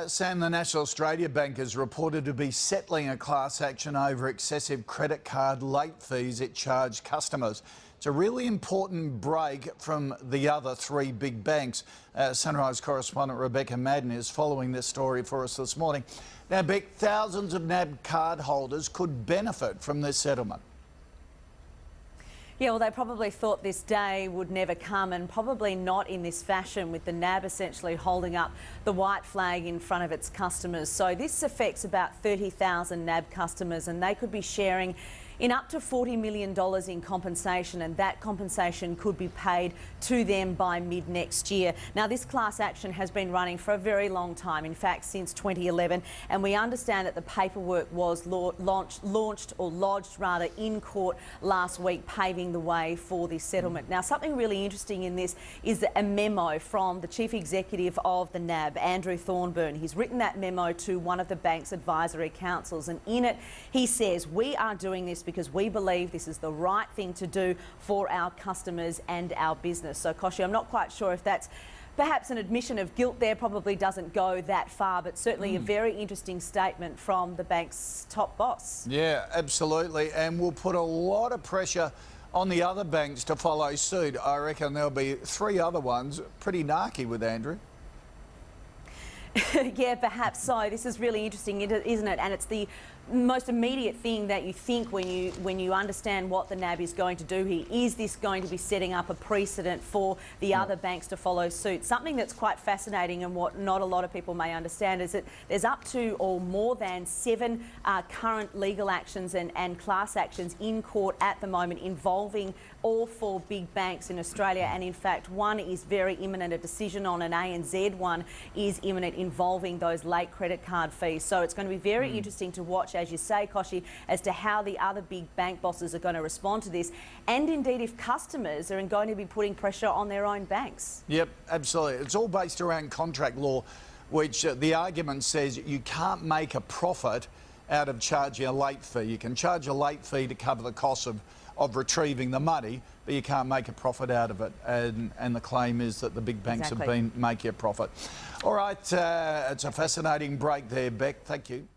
Sam, the National Australia Bank is reported to be settling a class action over excessive credit card late fees it charged customers. It's a really important break from the other three big banks. Sunrise correspondent Rebecca Maddern is following this story for us this morning. Now, Beck, thousands of NAB card holders could benefit from this settlement. Yeah, well, they probably thought this day would never come, and probably not in this fashion, with the NAB essentially holding up the white flag in front of its customers. So this affects about 30,000 NAB customers, and they could be sharing in up to $40 million in compensation, and that compensation could be paid to them by mid-next year. Now, this class action has been running for a very long time, in fact since 2011, and we understand that the paperwork was lodged in court last week, paving the way for this settlement. Now, something really interesting in this is a memo from the Chief Executive of the NAB, Andrew Thornburn. He's written that memo to one of the bank's advisory councils, and in it he says, "We are doing this because we believe this is the right thing to do for our customers and our business." So, Koshi, I'm not quite sure if that's perhaps an admission of guilt there, probably doesn't go that far, but certainly a very interesting statement from the bank's top boss. Yeah, absolutely, and we'll put a lot of pressure on the other banks to follow suit. I reckon there'll be three other ones pretty narky with Andrew. Yeah, perhaps so. This is really interesting, isn't it? And it's the most immediate thing that you think when you understand what the NAB is going to do here. Is this going to be setting up a precedent for the other banks to follow suit? Something that's quite fascinating, and what not a lot of people may understand, is that there's up to or more than 7 current legal actions and class actions in court at the moment involving all 4 big banks in Australia, and in fact one is very imminent. A decision on an ANZ one is imminent, involving those late credit card fees. So it's going to be very interesting to watch, as you say, Koshi, as to how the other big bank bosses are going to respond to this, and indeed if customers are going to be putting pressure on their own banks. Yep, absolutely. It's all based around contract law, which the argument says you can't make a profit out of charging a late fee. You can charge a late fee to cover the cost of retrieving the money, but you can't make a profit out of it. And the claim is that the big banks have been making a profit. All right, it's a fascinating break there, Beck. Thank you.